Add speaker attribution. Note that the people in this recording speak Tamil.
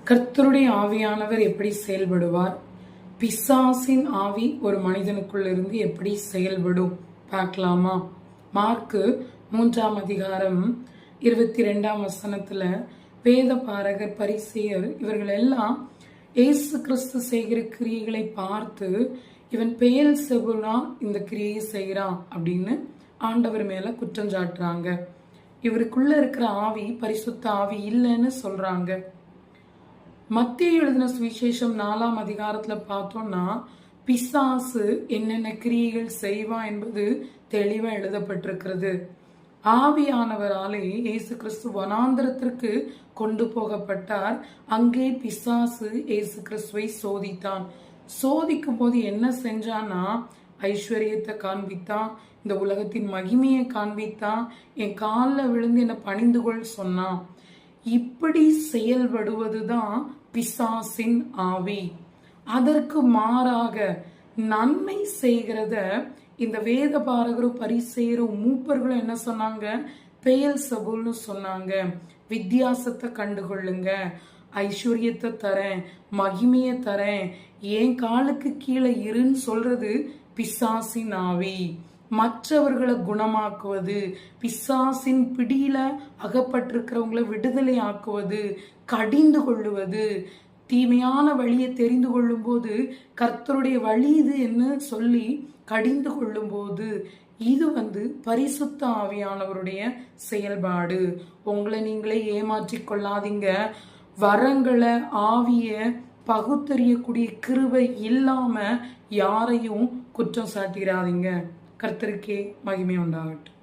Speaker 1: கர்த்தருடைய ஆவியானவர் எப்படி செயல்படுவார்? பிசாசின் ஆவி ஒரு மனிதனுக்குள்ள இருந்து எப்படி செயல்படும் பார்க்கலாமா? மார்க்கு 3ஆம் அதிகாரம் 22ஆம் வசனத்துல வேத பாரகர், பரிசேயர் இவர்கள் எல்லாம் இயேசு கிறிஸ்து செய்கிற கிரியைகளை பார்த்து, இவன் பெயல்செபூலா இந்த கிரியை செய்கிறான் அப்படின்னு ஆண்டவர் மேல குற்றம் சாட்டுறாங்க. இவருக்குள்ள இருக்கிற ஆவி பரிசுத்த ஆவி இல்லைன்னு சொல்றாங்க. மத்தேயு எழுதின சுவிசேஷம் 4ஆம் அதிகாரத்துல பார்த்தோம்னா, பிசாசு என்னென்ன கிரியைகள் செய்வான் என்பது தெளிவா எழுதப்பட்டிருக்கிறது. ஆவியானவராலே இயேசு கிறிஸ்து வனாந்திரத்திற்கு கொண்டு போகப்பட்டார். அங்கே பிசாசு இயேசு கிறிஸ்துவை சோதித்தான். சோதிக்கும் போது என்ன செஞ்சான்னா, ஐஸ்வர்யத்தை காண்பித்தான், இந்த உலகத்தின் மகிமையை காண்பித்தான், என் காலில் விழுந்து என்னை பணிந்து கொள் சொன்னான். இப்படி செயல்படுவதுதான் பிசாசின் ஆவி. அதற்கு மாறாக நன்மை செய்கிறத இந்த வேத பாரகரும் பரிசேயரும் மூப்பர்களும் என்ன சொன்னாங்க? பெயல்செபூல்னு சொன்னாங்க. வித்தியாசத்தை கண்டுகொள்ளுங்க, ஐஸ்வர்யத்தை தரேன், மகிமையை தரேன், என் காலுக்கு கீழே இருன்னு சொல்றது பிசாசின் ஆவி. மற்றவர்களை குணமாக்குவது, பிசாசின் பிடியில அகப்பட்டிருக்கிறவங்களை விடுதலை ஆக்குவது, கடிந்து கொள்ளுவது, தீமையான வழியை தெரிந்து கொள்ளும் போது கர்த்தருடைய வழி இது என்ன சொல்லி கடிந்து கொள்ளும் போது, இது பரிசுத்த ஆவியானவருடைய செயல்பாடு. உங்களை நீங்களே ஏமாற்றிக் கொள்ளாதீங்க. வரங்களை, ஆவிய பகுத்தறியக்கூடிய கிருபை இல்லாம யாரையும் குற்றம் சாட்டிடாதீங்க. கர்த்தருக்கே மகிமை உண்டாகட்டும்.